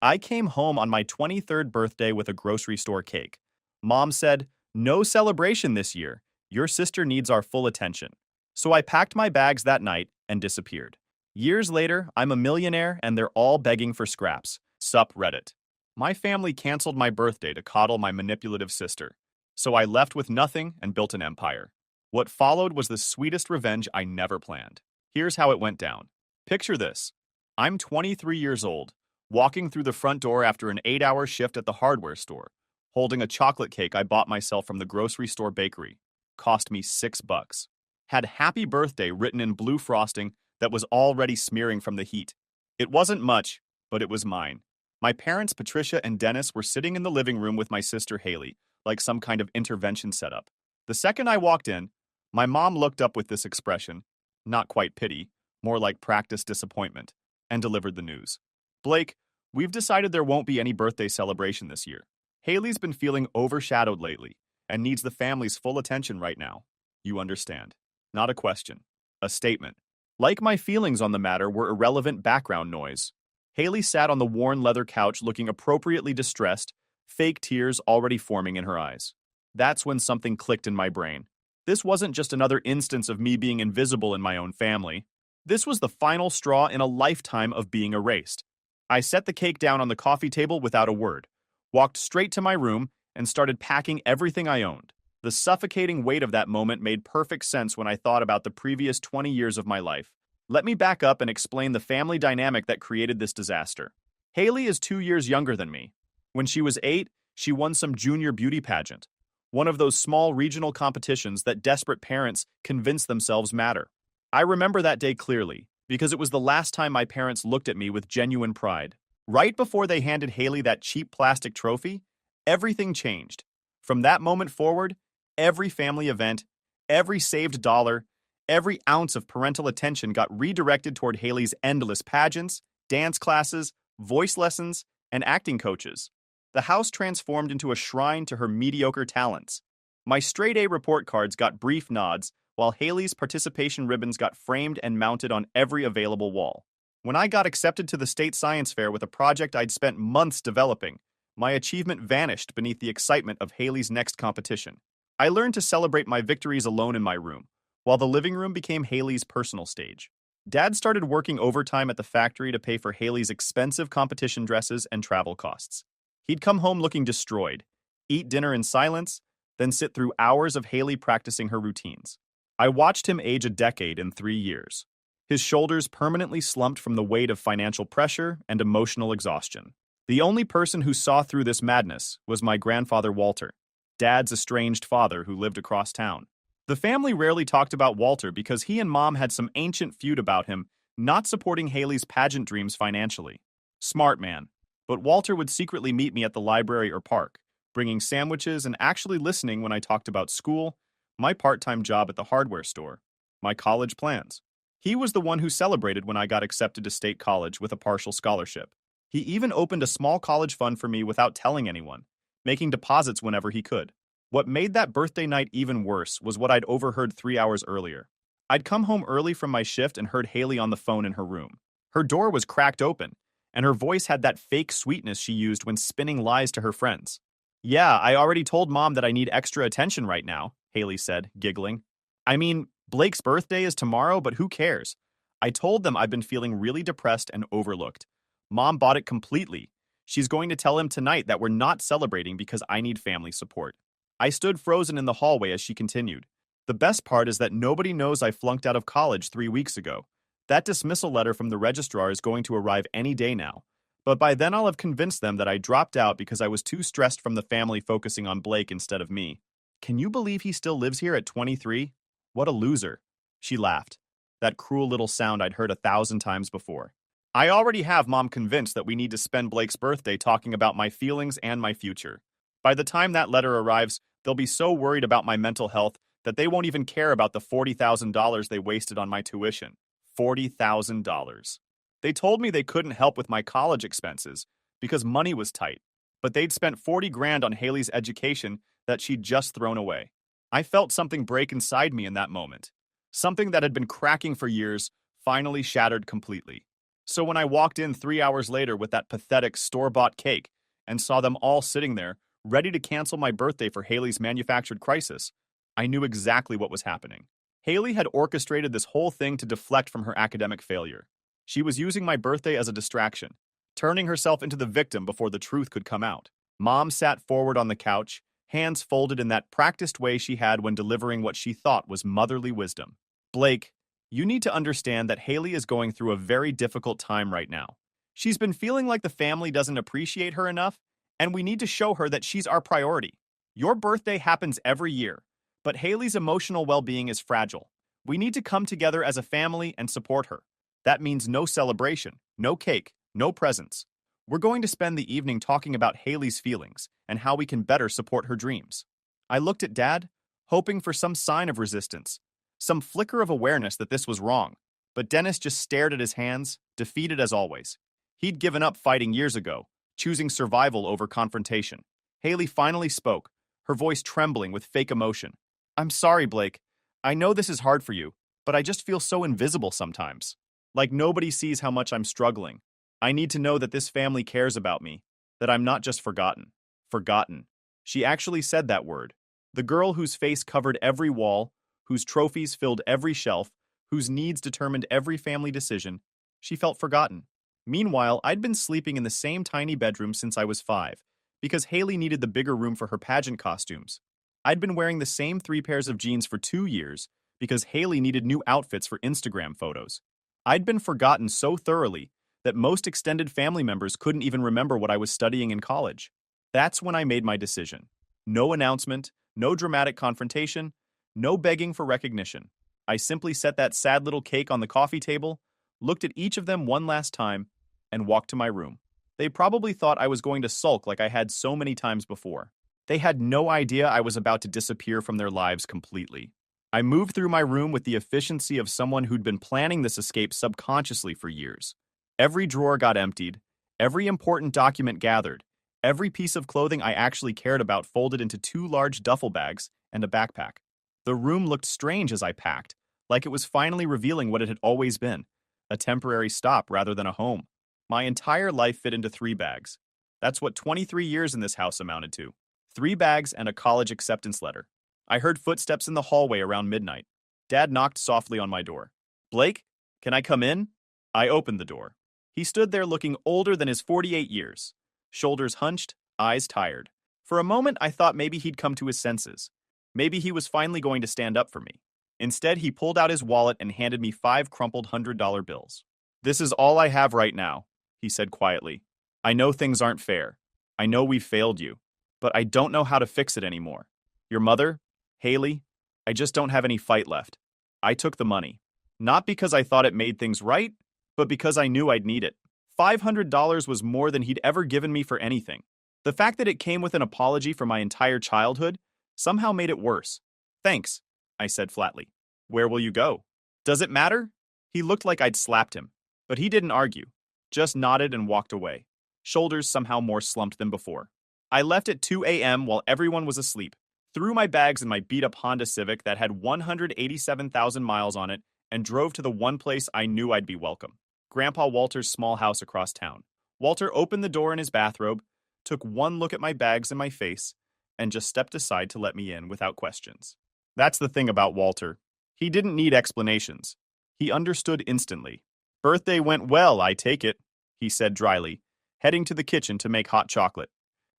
I came home on my 23rd birthday with a grocery store cake. Mom said, "No celebration this year. Your sister needs our full attention." So I packed my bags that night and disappeared. Years later, I'm a millionaire and they're all begging for scraps. Sup Reddit. My family canceled my birthday to coddle my manipulative sister. So I left with nothing and built an empire. What followed was the sweetest revenge I never planned. Here's how it went down. Picture this. I'm 23 years old, walking through the front door after an 8-hour shift at the hardware store, holding a chocolate cake I bought myself from the grocery store bakery. Cost me $6. Had happy birthday written in blue frosting that was already smearing from the heat. It wasn't much, but it was mine. My parents, Patricia and Dennis, were sitting in the living room with my sister Haley, like some kind of intervention setup. The second I walked in, my mom looked up with this expression, not quite pity, more like practiced disappointment, and delivered the news. Blake, we've decided there won't be any birthday celebration this year. Haley's been feeling overshadowed lately and needs the family's full attention right now. You understand. Not a question. A statement. Like my feelings on the matter were irrelevant background noise. Haley sat on the worn leather couch looking appropriately distressed, fake tears already forming in her eyes. That's when something clicked in my brain. This wasn't just another instance of me being invisible in my own family. This was the final straw in a lifetime of being erased. I set the cake down on the coffee table without a word, walked straight to my room, and started packing everything I owned. The suffocating weight of that moment made perfect sense when I thought about the previous 20 years of my life. Let me back up and explain the family dynamic that created this disaster. Haley is 2 years younger than me. When she was 8, she won some junior beauty pageant, one of those small regional competitions that desperate parents convince themselves matter. I remember that day clearly, because it was the last time my parents looked at me with genuine pride. Right before they handed Haley that cheap plastic trophy, everything changed. From that moment forward, every family event, every saved dollar, every ounce of parental attention got redirected toward Haley's endless pageants, dance classes, voice lessons, and acting coaches. The house transformed into a shrine to her mediocre talents. My straight A report cards got brief nods, while Haley's participation ribbons got framed and mounted on every available wall. When I got accepted to the state science fair with a project I'd spent months developing, my achievement vanished beneath the excitement of Haley's next competition. I learned to celebrate my victories alone in my room, while the living room became Haley's personal stage. Dad started working overtime at the factory to pay for Haley's expensive competition dresses and travel costs. He'd come home looking destroyed, eat dinner in silence, then sit through hours of Haley practicing her routines. I watched him age a decade in 3 years. His shoulders permanently slumped from the weight of financial pressure and emotional exhaustion. The only person who saw through this madness was my grandfather Walter, Dad's estranged father who lived across town. The family rarely talked about Walter because he and Mom had some ancient feud about him not supporting Haley's pageant dreams financially. Smart man. But Walter would secretly meet me at the library or park, bringing sandwiches and actually listening when I talked about school, my part-time job at the hardware store, my college plans. He was the one who celebrated when I got accepted to state college with a partial scholarship. He even opened a small college fund for me without telling anyone, making deposits whenever he could. What made that birthday night even worse was what I'd overheard 3 hours earlier. I'd come home early from my shift and heard Haley on the phone in her room. Her door was cracked open, and her voice had that fake sweetness she used when spinning lies to her friends. "Yeah, I already told Mom that I need extra attention right now," Haley said, giggling. "I mean, Blake's birthday is tomorrow, but who cares? I told them I've been feeling really depressed and overlooked. Mom bought it completely. She's going to tell him tonight that we're not celebrating because I need family support." I stood frozen in the hallway as she continued. "The best part is that nobody knows I flunked out of college 3 weeks ago. That dismissal letter from the registrar is going to arrive any day now. But by then I'll have convinced them that I dropped out because I was too stressed from the family focusing on Blake instead of me. Can you believe he still lives here at 23? What a loser." She laughed, that cruel little sound I'd heard 1,000 times before. "I already have Mom convinced that we need to spend Blake's birthday talking about my feelings and my future. By the time that letter arrives, they'll be so worried about my mental health that they won't even care about the $40,000 they wasted on my tuition. $40,000. They told me they couldn't help with my college expenses because money was tight, but they'd spent 40 grand on Haley's education that she'd just thrown away. I felt something break inside me in that moment. Something that had been cracking for years finally shattered completely. So when I walked in 3 hours later with that pathetic store-bought cake and saw them all sitting there, ready to cancel my birthday for Haley's manufactured crisis, I knew exactly what was happening. Haley had orchestrated this whole thing to deflect from her academic failure. She was using my birthday as a distraction, turning herself into the victim before the truth could come out. Mom sat forward on the couch, hands folded in that practiced way she had when delivering what she thought was motherly wisdom. Blake, you need to understand that Haley is going through a very difficult time right now. She's been feeling like the family doesn't appreciate her enough, and we need to show her that she's our priority. Your birthday happens every year, but Haley's emotional well-being is fragile. We need to come together as a family and support her. That means no celebration, no cake, no presents. We're going to spend the evening talking about Haley's feelings and how we can better support her dreams. I looked at Dad, hoping for some sign of resistance, some flicker of awareness that this was wrong. But Dennis just stared at his hands, defeated as always. He'd given up fighting years ago, choosing survival over confrontation. Haley finally spoke, her voice trembling with fake emotion. I'm sorry, Blake. I know this is hard for you, but I just feel so invisible sometimes. Like nobody sees how much I'm struggling. I need to know that this family cares about me, that I'm not just forgotten. Forgotten. She actually said that word. The girl whose face covered every wall, whose trophies filled every shelf, whose needs determined every family decision, she felt forgotten. Meanwhile, I'd been sleeping in the same tiny bedroom since I was 5, because Haley needed the bigger room for her pageant costumes. I'd been wearing the same 3 pairs of jeans for 2 years, because Haley needed new outfits for Instagram photos. I'd been forgotten so thoroughly that most extended family members couldn't even remember what I was studying in college. That's when I made my decision. No announcement, no dramatic confrontation, no begging for recognition. I simply set that sad little cake on the coffee table, looked at each of them one last time, and walked to my room. They probably thought I was going to sulk like I had so many times before. They had no idea I was about to disappear from their lives completely. I moved through my room with the efficiency of someone who'd been planning this escape subconsciously for years. Every drawer got emptied, every important document gathered, every piece of clothing I actually cared about folded into 2 large duffel bags and a backpack. The room looked strange as I packed, like it was finally revealing what it had always been, a temporary stop rather than a home. My entire life fit into 3 bags. That's what 23 years in this house amounted to. 3 bags and a college acceptance letter. I heard footsteps in the hallway around midnight. Dad knocked softly on my door. Blake, can I come in? I opened the door. He stood there looking older than his 48 years. Shoulders hunched, eyes tired. For a moment, I thought maybe he'd come to his senses. Maybe he was finally going to stand up for me. Instead, he pulled out his wallet and handed me 5 crumpled $100 bills. This is all I have right now, he said quietly. I know things aren't fair. I know we've failed you. But I don't know how to fix it anymore. Your mother, Haley, I just don't have any fight left. I took the money. Not because I thought it made things right, but because I knew I'd need it. $500 was more than he'd ever given me for anything. The fact that it came with an apology for my entire childhood somehow made it worse. Thanks, I said flatly. Where will you go? Does it matter? He looked like I'd slapped him, but he didn't argue, just nodded and walked away, shoulders somehow more slumped than before. I left at 2 a.m. while everyone was asleep, threw my bags in my beat-up Honda Civic that had 187,000 miles on it, and drove to the one place I knew I'd be welcome, Grandpa Walter's small house across town. Walter opened the door in his bathrobe, took one look at my bags and my face, and just stepped aside to let me in without questions. That's the thing about Walter. He didn't need explanations. He understood instantly. Birthday went well, I take it, he said dryly, heading to the kitchen to make hot chocolate.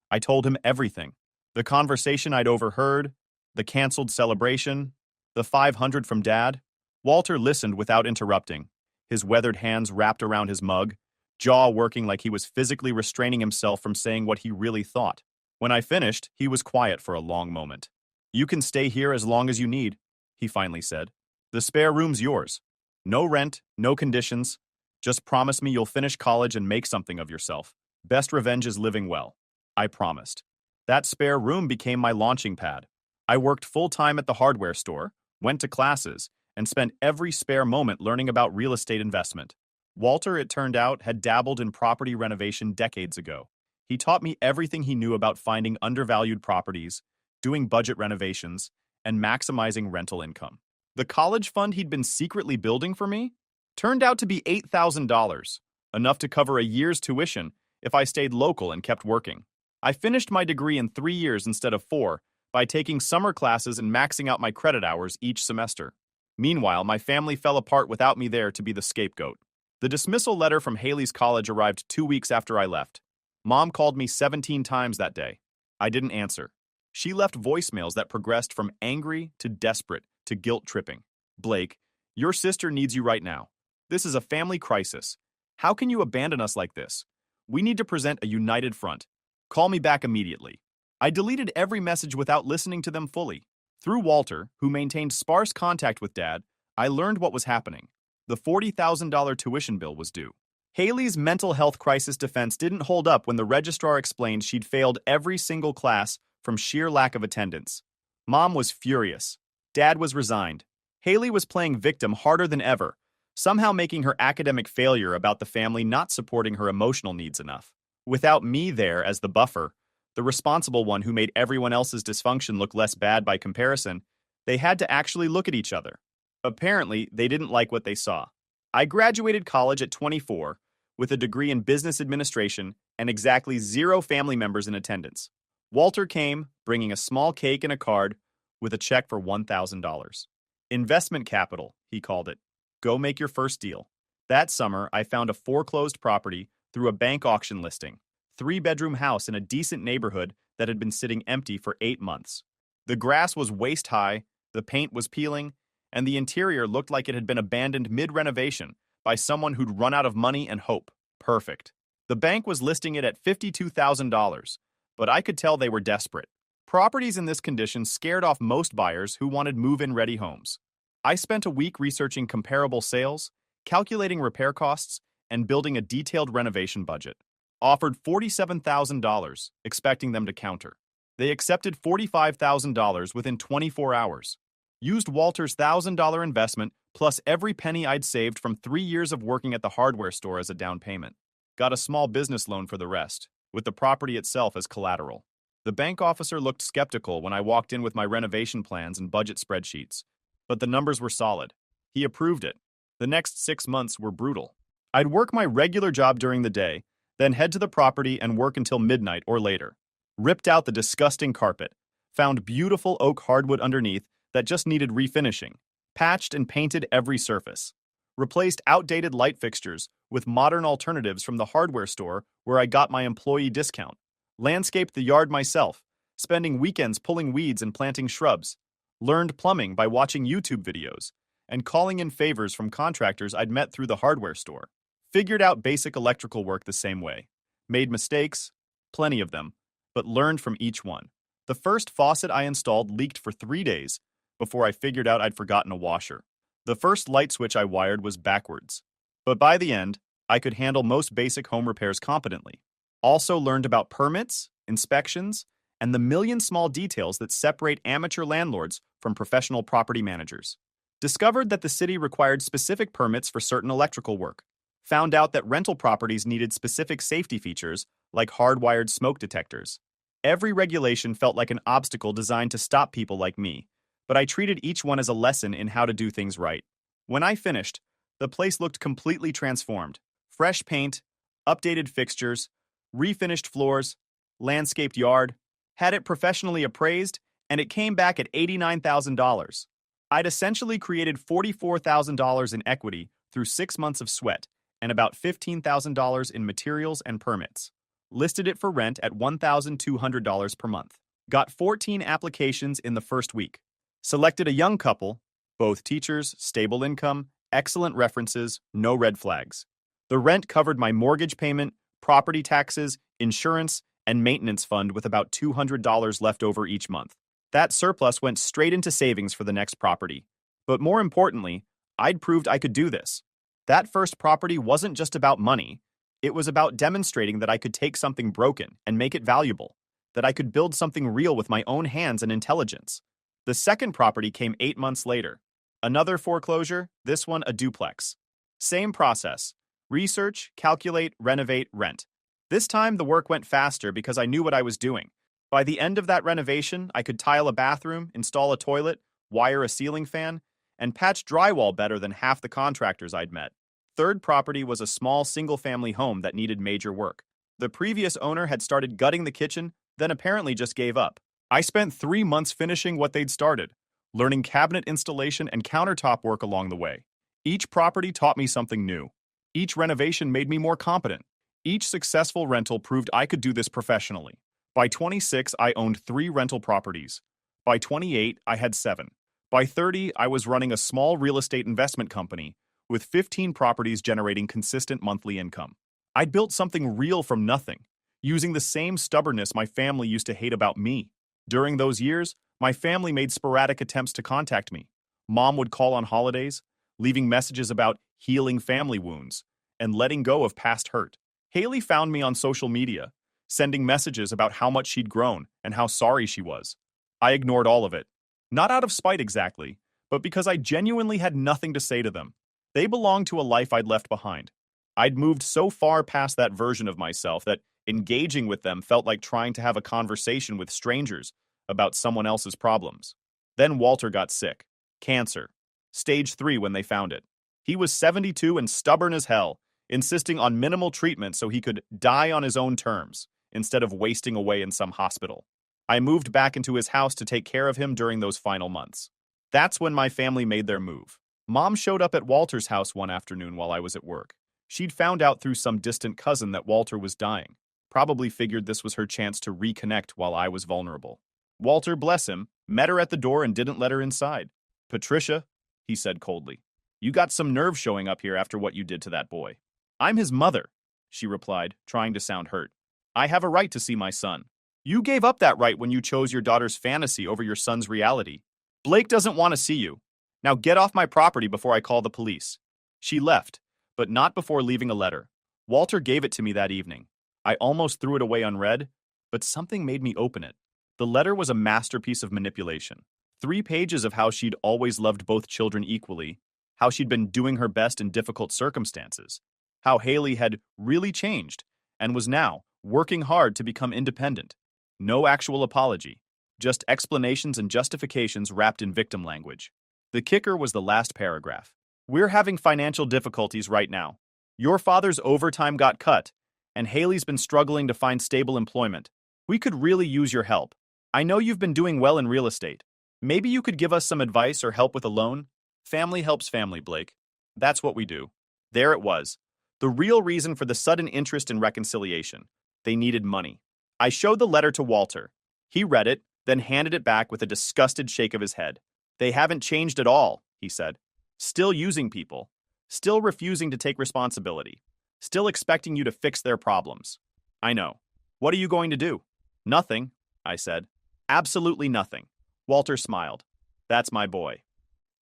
I told him everything. The conversation I'd overheard, the canceled celebration, the 500 from Dad. Walter listened without interrupting, his weathered hands wrapped around his mug, jaw working like he was physically restraining himself from saying what he really thought. When I finished, he was quiet for a long moment. You can stay here as long as you need, he finally said. The spare room's yours. No rent, no conditions. Just promise me you'll finish college and make something of yourself. Best revenge is living well. I promised. That spare room became my launching pad. I worked full-time at the hardware store, went to classes, and spent every spare moment learning about real estate investment. Walter, it turned out, had dabbled in property renovation decades ago. He taught me everything he knew about finding undervalued properties, doing budget renovations, and maximizing rental income. The college fund he'd been secretly building for me turned out to be $8,000, enough to cover a year's tuition if I stayed local and kept working. I finished my degree in 3 years instead of 4 by taking summer classes and maxing out my credit hours each semester. Meanwhile, my family fell apart without me there to be the scapegoat. The dismissal letter from Haley's college arrived 2 weeks after I left. Mom called me 17 times that day. I didn't answer. She left voicemails that progressed from angry to desperate to guilt-tripping. Blake, your sister needs you right now. This is a family crisis. How can you abandon us like this? We need to present a united front. Call me back immediately. I deleted every message without listening to them fully. Through Walter, who maintained sparse contact with Dad, I learned what was happening. The $40,000 tuition bill was due. Haley's mental health crisis defense didn't hold up when the registrar explained she'd failed every single class from sheer lack of attendance. Mom was furious. Dad was resigned. Haley was playing victim harder than ever, somehow making her academic failure about the family not supporting her emotional needs enough. Without me there as the buffer, the responsible one who made everyone else's dysfunction look less bad by comparison, they had to actually look at each other. Apparently, they didn't like what they saw. I graduated college at 24 with a degree in business administration and exactly 0 family members in attendance. Walter came, bringing a small cake and a card with a check for $1,000. Investment capital, he called it. Go make your first deal. That summer, I found a foreclosed property through a bank auction listing. 3-bedroom house in a decent neighborhood that had been sitting empty for 8 months. The grass was waist high, the paint was peeling, and the interior looked like it had been abandoned mid-renovation by someone who'd run out of money and hope. Perfect. The bank was listing it at $52,000, but I could tell they were desperate. Properties in this condition scared off most buyers who wanted move-in ready homes. I spent a week researching comparable sales, calculating repair costs, and building a detailed renovation budget. Offered $47,000, expecting them to counter. They accepted $45,000 within 24 hours. Used Walter's $1,000 investment plus every penny I'd saved from 3 years of working at the hardware store as a down payment. Got a small business loan for the rest, with the property itself as collateral. The bank officer looked skeptical when I walked in with my renovation plans and budget spreadsheets, but the numbers were solid. He approved it. The next 6 months were brutal. I'd work my regular job during the day, then head to the property and work until midnight or later. Ripped out the disgusting carpet, found beautiful oak hardwood underneath that just needed refinishing, patched and painted every surface. Replaced outdated light fixtures with modern alternatives from the hardware store where I got my employee discount. Landscaped the yard myself, spending weekends pulling weeds and planting shrubs. Learned plumbing by watching YouTube videos and calling in favors from contractors I'd met through the hardware store. Figured out basic electrical work the same way. Made mistakes, plenty of them, but learned from each one. The first faucet I installed leaked for 3 days before I figured out I'd forgotten a washer. The first light switch I wired was backwards. But by the end, I could handle most basic home repairs competently. Also learned about permits, inspections, and the million small details that separate amateur landlords from professional property managers. Discovered that the city required specific permits for certain electrical work. Found out that rental properties needed specific safety features like hardwired smoke detectors. Every regulation felt like an obstacle designed to stop people like me, but I treated each one as a lesson in how to do things right. When I finished, the place looked completely transformed. Fresh paint, updated fixtures, refinished floors, landscaped yard, had it professionally appraised, and it came back at $89,000. I'd essentially created $44,000 in equity through 6 months of sweat and about $15,000 in materials and permits. Listed it for rent at $1,200 per month. Got 14 applications in the first week. Selected a young couple, both teachers, stable income, excellent references, no red flags. The rent covered my mortgage payment, property taxes, insurance, and maintenance fund with about $200 left over each month. That surplus went straight into savings for the next property. But more importantly, I'd proved I could do this. That first property wasn't just about money. It was about demonstrating that I could take something broken and make it valuable, that I could build something real with my own hands and intelligence. The second property came 8 months later. Another foreclosure, this one a duplex. Same process. Research, calculate, renovate, rent. This time the work went faster because I knew what I was doing. By the end of that renovation, I could tile a bathroom, install a toilet, wire a ceiling fan, and patch drywall better than half the contractors I'd met. Third property was a small single-family home that needed major work. The previous owner had started gutting the kitchen, then apparently just gave up. I spent 3 months finishing what they'd started, learning cabinet installation and countertop work along the way. Each property taught me something new. Each renovation made me more competent. Each successful rental proved I could do this professionally. By 26, I owned 3 rental properties. By 28, I had 7. By 30, I was running a small real estate investment company with 15 properties generating consistent monthly income. I'd built something real from nothing, using the same stubbornness my family used to hate about me. During those years, my family made sporadic attempts to contact me. Mom would call on holidays, leaving messages about healing family wounds and letting go of past hurt. Haley found me on social media, sending messages about how much she'd grown and how sorry she was. I ignored all of it. Not out of spite exactly, but because I genuinely had nothing to say to them. They belonged to a life I'd left behind. I'd moved so far past that version of myself that engaging with them felt like trying to have a conversation with strangers about someone else's problems. Then Walter got sick. Cancer. Stage 3 when they found it. He was 72 and stubborn as hell, insisting on minimal treatment so he could die on his own terms, instead of wasting away in some hospital. I moved back into his house to take care of him during those final months. That's when my family made their move. Mom showed up at Walter's house one afternoon while I was at work. She'd found out through some distant cousin that Walter was dying. Probably figured this was her chance to reconnect while I was vulnerable. Walter, bless him, met her at the door and didn't let her inside. "Patricia," he said coldly, "you got some nerve showing up here after what you did to that boy." "I'm his mother," she replied, trying to sound hurt. "I have a right to see my son." "You gave up that right when you chose your daughter's fantasy over your son's reality. Blake doesn't want to see you. Now get off my property before I call the police." She left, but not before leaving a letter. Walter gave it to me that evening. I almost threw it away unread, but something made me open it. The letter was a masterpiece of manipulation. 3 pages of how she'd always loved both children equally, how she'd been doing her best in difficult circumstances, how Haley had really changed and was now working hard to become independent. No actual apology, just explanations and justifications wrapped in victim language. The kicker was the last paragraph. "We're having financial difficulties right now. Your father's overtime got cut, and Haley's been struggling to find stable employment. We could really use your help. I know you've been doing well in real estate. Maybe you could give us some advice or help with a loan? Family helps family, Blake. That's what we do." There it was. The real reason for the sudden interest in reconciliation. They needed money. I showed the letter to Walter. He read it, then handed it back with a disgusted shake of his head. "They haven't changed at all," he said. "Still using people. Still refusing to take responsibility. Still expecting you to fix their problems." "I know. What are you going to do?" "Nothing," I said. "Absolutely nothing." Walter smiled. "That's my boy."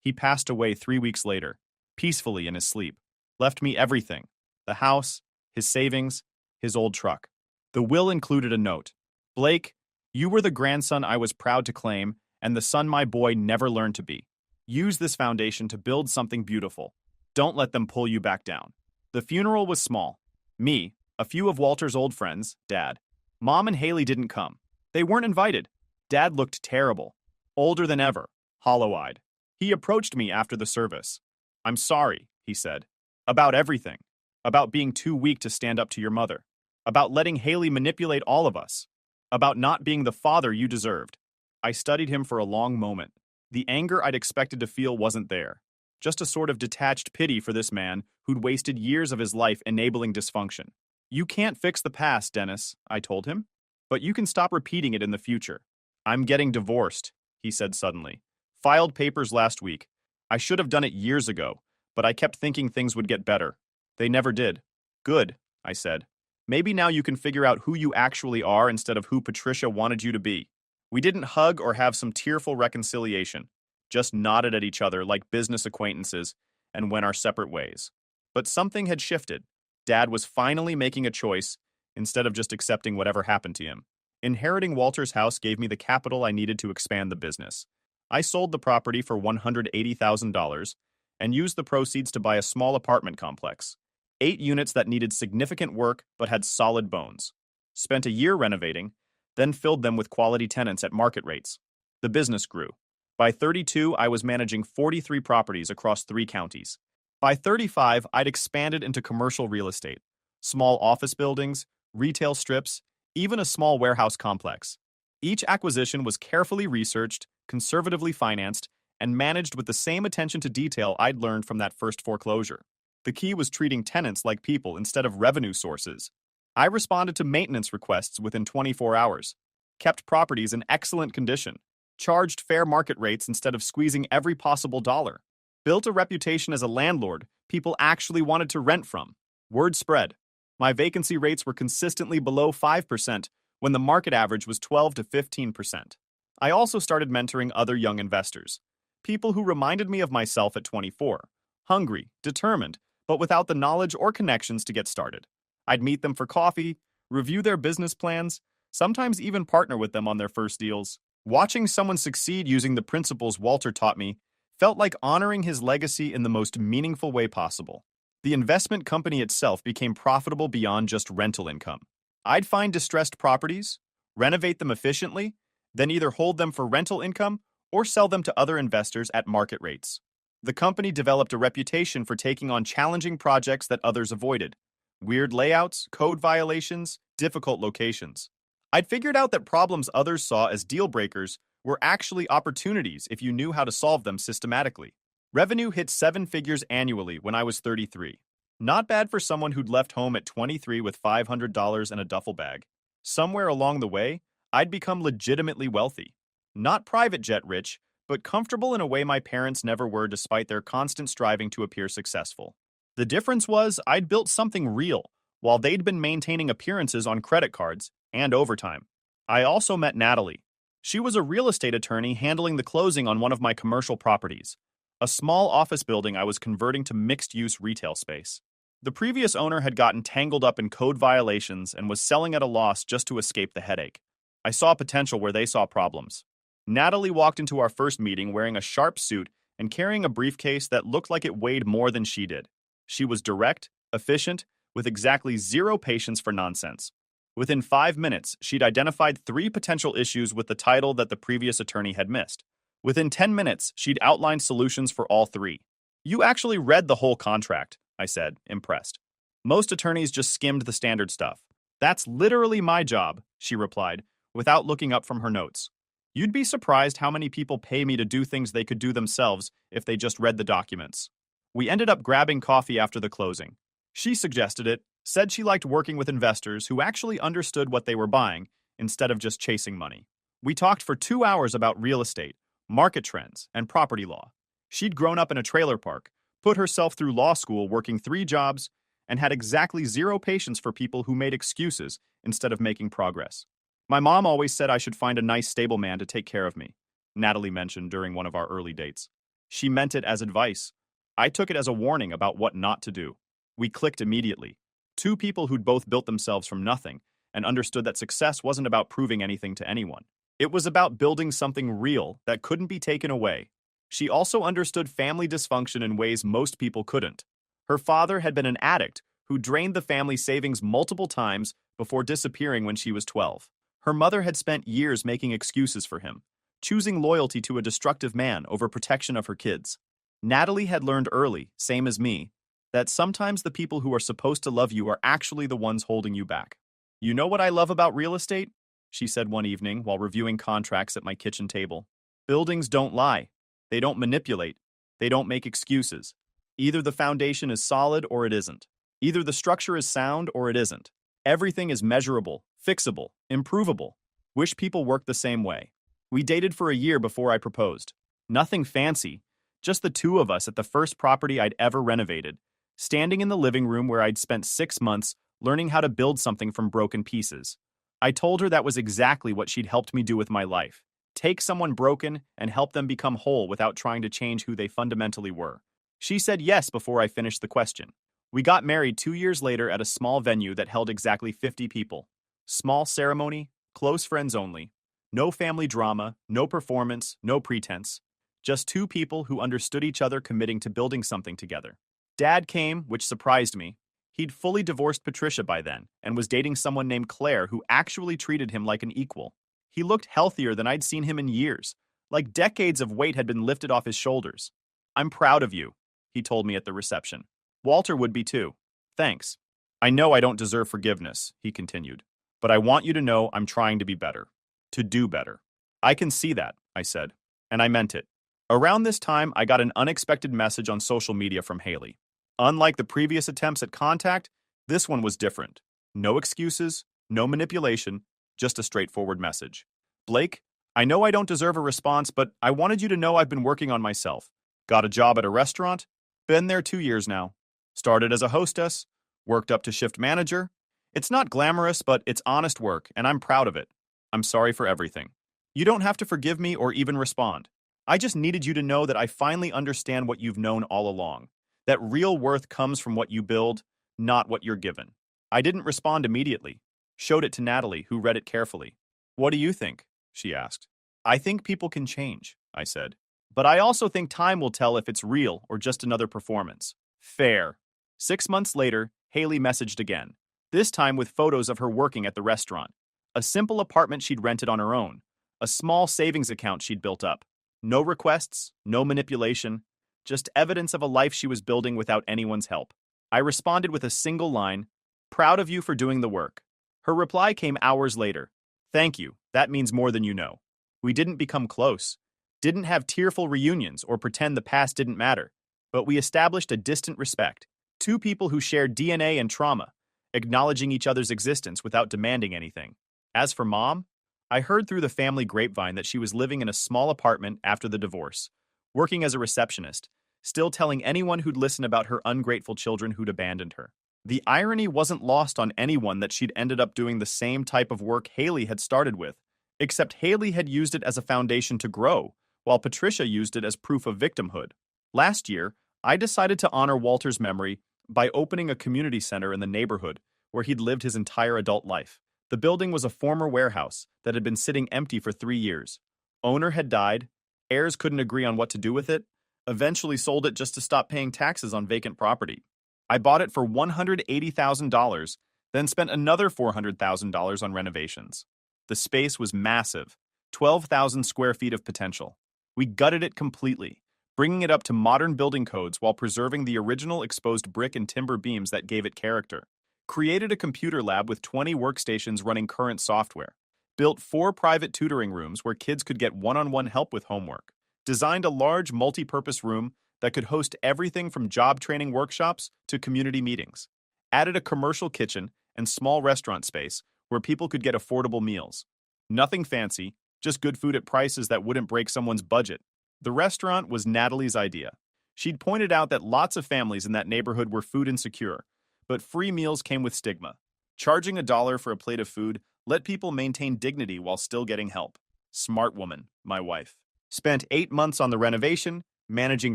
He passed away 3 weeks later, peacefully in his sleep. Left me everything. The house, his savings, his old truck. The will included a note. "Blake, you were the grandson I was proud to claim and the son my boy never learned to be. Use this foundation to build something beautiful. Don't let them pull you back down." The funeral was small. Me, a few of Walter's old friends, Dad. Mom and Haley didn't come. They weren't invited. Dad looked terrible. Older than ever, hollow-eyed. He approached me after the service. "I'm sorry," he said. "About everything. About being too weak to stand up to your mother. About letting Haley manipulate all of us. About not being the father you deserved." I studied him for a long moment. The anger I'd expected to feel wasn't there. Just a sort of detached pity for this man who'd wasted years of his life enabling dysfunction. "You can't fix the past, Dennis," I told him. "But you can stop repeating it in the future." "I'm getting divorced," he said suddenly. "Filed papers last week. I should have done it years ago, but I kept thinking things would get better. They never did." "Good," I said. "Maybe now you can figure out who you actually are instead of who Patricia wanted you to be." We didn't hug or have some tearful reconciliation, just nodded at each other like business acquaintances and went our separate ways. But something had shifted. Dad was finally making a choice instead of just accepting whatever happened to him. Inheriting Walter's house gave me the capital I needed to expand the business. I sold the property for $180,000 and used the proceeds to buy a small apartment complex. 8 units that needed significant work but had solid bones. Spent a year renovating, then filled them with quality tenants at market rates. The business grew. By 32, I was managing 43 properties across 3 counties. By 35, I'd expanded into commercial real estate, small office buildings, retail strips, even a small warehouse complex. Each acquisition was carefully researched, conservatively financed, and managed with the same attention to detail I'd learned from that first foreclosure. The key was treating tenants like people instead of revenue sources. I responded to maintenance requests within 24 hours, kept properties in excellent condition, charged fair market rates instead of squeezing every possible dollar, built a reputation as a landlord people actually wanted to rent from. Word spread. My vacancy rates were consistently below 5% when the market average was 12 to 15%. I also started mentoring other young investors, people who reminded me of myself at 24, hungry, determined, but without the knowledge or connections to get started. I'd meet them for coffee, review their business plans, sometimes even partner with them on their first deals. Watching someone succeed using the principles Walter taught me felt like honoring his legacy in the most meaningful way possible. The investment company itself became profitable beyond just rental income. I'd find distressed properties, renovate them efficiently, then either hold them for rental income or sell them to other investors at market rates. The company developed a reputation for taking on challenging projects that others avoided. Weird layouts, code violations, difficult locations. I'd figured out that problems others saw as deal breakers were actually opportunities if you knew how to solve them systematically. Revenue hit 7 figures annually when I was 33. Not bad for someone who'd left home at 23 with $500 and a duffel bag. Somewhere along the way, I'd become legitimately wealthy. Not private jet rich, but comfortable in a way my parents never were despite their constant striving to appear successful. The difference was I'd built something real, while they'd been maintaining appearances on credit cards and overtime. I also met Natalie. She was a real estate attorney handling the closing on one of my commercial properties, a small office building I was converting to mixed-use retail space. The previous owner had gotten tangled up in code violations and was selling at a loss just to escape the headache. I saw potential where they saw problems. Natalie walked into our first meeting wearing a sharp suit and carrying a briefcase that looked like it weighed more than she did. She was direct, efficient, with exactly zero patience for nonsense. Within 5 minutes, she'd identified 3 potential issues with the title that the previous attorney had missed. Within 10 minutes, she'd outlined solutions for all 3. "You actually read the whole contract," I said, impressed. "Most attorneys just skimmed the standard stuff." "That's literally my job," she replied, without looking up from her notes. "You'd be surprised how many people pay me to do things they could do themselves if they just read the documents." We ended up grabbing coffee after the closing. She suggested it, said she liked working with investors who actually understood what they were buying instead of just chasing money. We talked for 2 hours about real estate, market trends, and property law. She'd grown up in a trailer park, put herself through law school working 3 jobs, and had exactly zero patience for people who made excuses instead of making progress. "My mom always said I should find a nice, stable man to take care of me," Natalie mentioned during one of our early dates. She meant it as advice. I took it as a warning about what not to do. We clicked immediately. 2 people who'd both built themselves from nothing and understood that success wasn't about proving anything to anyone. It was about building something real that couldn't be taken away. She also understood family dysfunction in ways most people couldn't. Her father had been an addict who drained the family savings multiple times before disappearing when she was 12. Her mother had spent years making excuses for him, choosing loyalty to a destructive man over protection of her kids. Natalie had learned early, same as me, that sometimes the people who are supposed to love you are actually the ones holding you back. "You know what I love about real estate?" she said one evening while reviewing contracts at my kitchen table. "Buildings don't lie. They don't manipulate. They don't make excuses. Either the foundation is solid or it isn't. Either the structure is sound or it isn't. Everything is measurable, fixable, improvable. Wish people worked the same way." We dated for a year before I proposed. Nothing fancy, just the 2 of us at the first property I'd ever renovated, standing in the living room where I'd spent 6 months learning how to build something from broken pieces. I told her that was exactly what she'd helped me do with my life. Take someone broken and help them become whole without trying to change who they fundamentally were. She said yes before I finished the question. We got married 2 years later at a small venue that held exactly 50 people. Small ceremony, close friends only. No family drama, no performance, no pretense. Just 2 people who understood each other committing to building something together. Dad came, which surprised me. He'd fully divorced Patricia by then and was dating someone named Claire who actually treated him like an equal. He looked healthier than I'd seen him in years, like decades of weight had been lifted off his shoulders. "I'm proud of you," he told me at the reception. Walter would be too. Thanks. I know I don't deserve forgiveness, he continued. But I want you to know I'm trying to be better. To do better. I can see that, I said. And I meant it. Around this time, I got an unexpected message on social media from Haley. Unlike the previous attempts at contact, this one was different. No excuses, no manipulation, just a straightforward message. Blake, I know I don't deserve a response, but I wanted you to know I've been working on myself. Got a job at a restaurant, been there 2 years now. Started as a hostess, worked up to shift manager. It's not glamorous, but it's honest work, and I'm proud of it. I'm sorry for everything. You don't have to forgive me or even respond. I just needed you to know that I finally understand what you've known all along. That real worth comes from what you build, not what you're given. I didn't respond immediately. Showed it to Natalie, who read it carefully. What do you think? She asked. I think people can change, I said. But I also think time will tell if it's real or just another performance. Fair. 6 months later, Haley messaged again, this time with photos of her working at the restaurant. A simple apartment she'd rented on her own. A small savings account she'd built up. No requests, no manipulation, just evidence of a life she was building without anyone's help. I responded with a single line, proud of you for doing the work. Her reply came hours later. Thank you, that means more than you know. We didn't become close, didn't have tearful reunions or pretend the past didn't matter, but we established a distant respect. Two people who shared DNA and trauma, acknowledging each other's existence without demanding anything. As for Mom, I heard through the family grapevine that she was living in a small apartment after the divorce, working as a receptionist, still telling anyone who'd listen about her ungrateful children who'd abandoned her. The irony wasn't lost on anyone that she'd ended up doing the same type of work Haley had started with, except Haley had used it as a foundation to grow, while Patricia used it as proof of victimhood. Last year, I decided to honor Walter's memory by opening a community center in the neighborhood where he'd lived his entire adult life. The building was a former warehouse that had been sitting empty for 3 years. Owner had died, heirs couldn't agree on what to do with it, eventually sold it just to stop paying taxes on vacant property. I bought it for $180,000, then spent another $400,000 on renovations. The space was massive, 12,000 square feet of potential. We gutted it completely, bringing it up to modern building codes while preserving the original exposed brick and timber beams that gave it character. Created a computer lab with 20 workstations running current software. Built 4 private tutoring rooms where kids could get one-on-one help with homework. Designed a large multi-purpose room that could host everything from job training workshops to community meetings. Added a commercial kitchen and small restaurant space where people could get affordable meals. Nothing fancy, just good food at prices that wouldn't break someone's budget. The restaurant was Natalie's idea. She'd pointed out that lots of families in that neighborhood were food insecure, but free meals came with stigma. Charging $1 for a plate of food let people maintain dignity while still getting help. Smart woman, my wife. Spent 8 months on the renovation, managing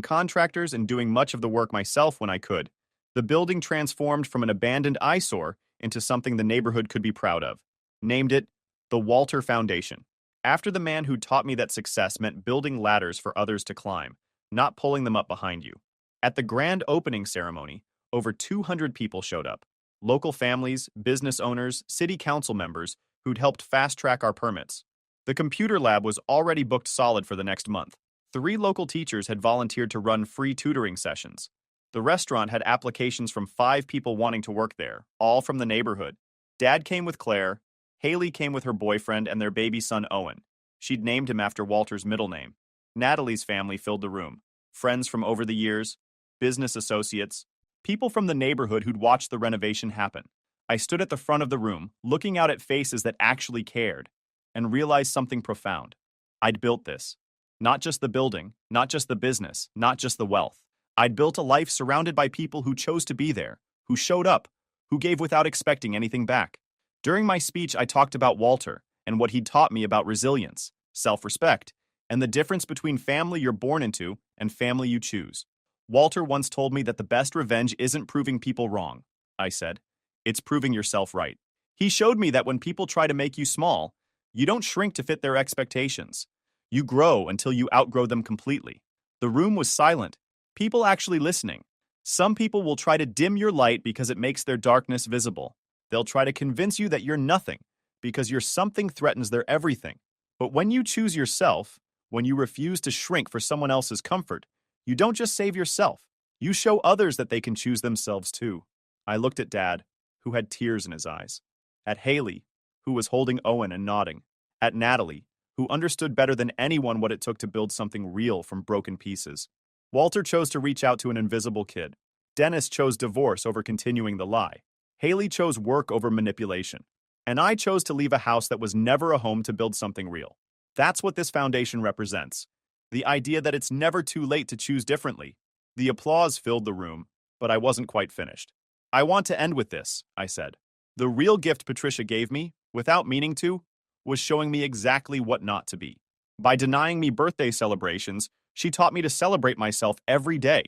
contractors and doing much of the work myself when I could. The building transformed from an abandoned eyesore into something the neighborhood could be proud of. Named it the Walter Foundation, after the man who taught me that success meant building ladders for others to climb, not pulling them up behind you. At the grand opening ceremony, over 200 people showed up. Local families, business owners, city council members who'd helped fast-track our permits. The computer lab was already booked solid for the next month. 3 local teachers had volunteered to run free tutoring sessions. The restaurant had applications from 5 people wanting to work there, all from the neighborhood. Dad came with Claire, Haley came with her boyfriend and their baby son Owen. She'd named him after Walter's middle name. Natalie's family filled the room. Friends from over the years, business associates, people from the neighborhood who'd watched the renovation happen. I stood at the front of the room, looking out at faces that actually cared, and realized something profound. I'd built this. Not just the building, not just the business, not just the wealth. I'd built a life surrounded by people who chose to be there, who showed up, who gave without expecting anything back. During my speech, I talked about Walter and what he'd taught me about resilience, self-respect, and the difference between family you're born into and family you choose. Walter once told me that the best revenge isn't proving people wrong, I said. It's proving yourself right. He showed me that when people try to make you small, you don't shrink to fit their expectations. You grow until you outgrow them completely. The room was silent, people actually listening. Some people will try to dim your light because it makes their darkness visible. They'll try to convince you that you're nothing because your something threatens their everything. But when you choose yourself, when you refuse to shrink for someone else's comfort, you don't just save yourself, You show others that they can choose themselves too. I looked at Dad, who had tears in his eyes. At Haley, who was holding Owen and nodding. At Natalie, who understood better than anyone what it took to build something real from broken pieces. Walter chose to reach out to an invisible kid. Dennis chose divorce over continuing the lie. Haley chose work over manipulation. And I chose to leave a house that was never a home to build something real. That's what this foundation represents. The idea that it's never too late to choose differently. The applause filled the room, but I wasn't quite finished. I want to end with this, I said. The real gift Patricia gave me, without meaning to, was showing me exactly what not to be. By denying me birthday celebrations, she taught me to celebrate myself every day.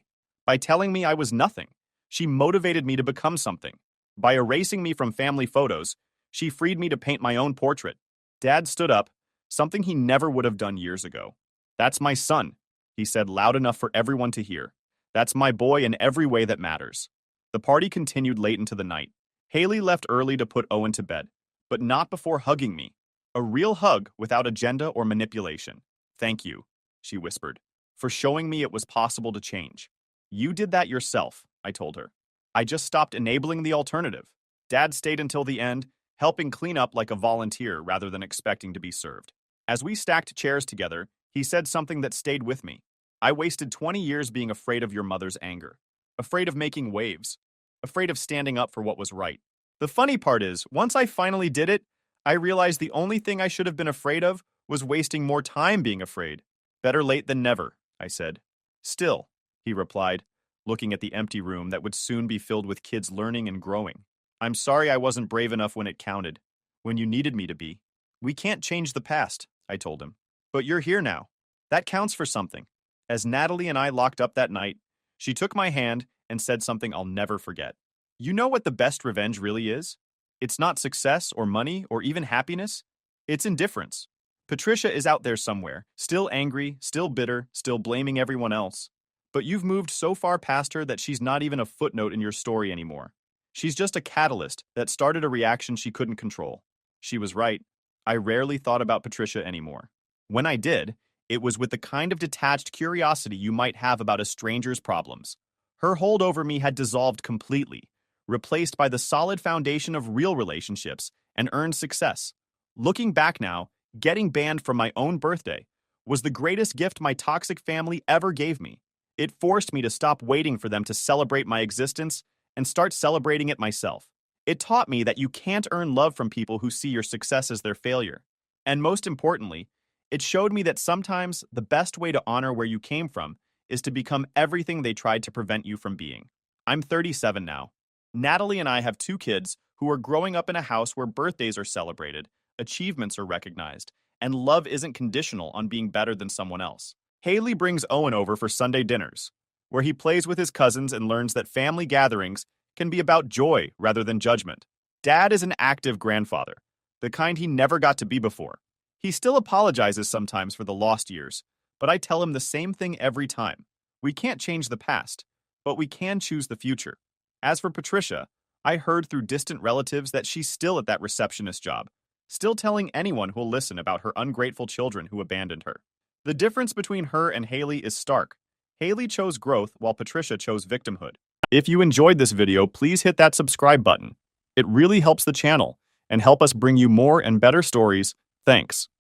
By telling me I was nothing, she motivated me to become something. By erasing me from family photos, she freed me to paint my own portrait. Dad stood up, something he never would have done years ago. That's my son, he said loud enough for everyone to hear. That's my boy in every way that matters. The party continued late into the night. Haley left early to put Owen to bed, but not before hugging me. A real hug without agenda or manipulation. Thank you, she whispered, for showing me it was possible to change. You did that yourself, I told her. I just stopped enabling the alternative. Dad stayed until the end, helping clean up like a volunteer rather than expecting to be served. As we stacked chairs together, he said something that stayed with me. I wasted 20 years being afraid of your mother's anger, afraid of making waves, afraid of standing up for what was right. The funny part is, once I finally did it, I realized the only thing I should have been afraid of was wasting more time being afraid. Better late than never, I said. Still, he replied, looking at the empty room that would soon be filled with kids learning and growing. I'm sorry I wasn't brave enough when it counted, when you needed me to be. We can't change the past, I told him. But you're here now. That counts for something. As Natalie and I locked up that night, she took my hand and said something I'll never forget. You know what the best revenge really is? It's not success or money or even happiness. It's indifference. Patricia is out there somewhere, still angry, still bitter, still blaming everyone else. But you've moved so far past her that she's not even a footnote in your story anymore. She's just a catalyst that started a reaction she couldn't control. She was right. I rarely thought about Patricia anymore. When I did, it was with the kind of detached curiosity you might have about a stranger's problems. Her hold over me had dissolved completely, replaced by the solid foundation of real relationships and earned success. Looking back now, getting banned from my own birthday was the greatest gift my toxic family ever gave me. It forced me to stop waiting for them to celebrate my existence and start celebrating it myself. It taught me that you can't earn love from people who see your success as their failure. And most importantly, it showed me that sometimes the best way to honor where you came from is to become everything they tried to prevent you from being. I'm 37 now. Natalie and I have 2 kids who are growing up in a house where birthdays are celebrated, achievements are recognized, and love isn't conditional on being better than someone else. Haley brings Owen over for Sunday dinners, where he plays with his cousins and learns that family gatherings can be about joy rather than judgment. Dad is an active grandfather, the kind he never got to be before. He still apologizes sometimes for the lost years, but I tell him the same thing every time. We can't change the past, but we can choose the future. As for Patricia, I heard through distant relatives that she's still at that receptionist job, still telling anyone who'll listen about her ungrateful children who abandoned her. The difference between her and Haley is stark. Haley chose growth while Patricia chose victimhood. If you enjoyed this video, please hit that subscribe button. It really helps the channel and help us bring you more and better stories. Thanks.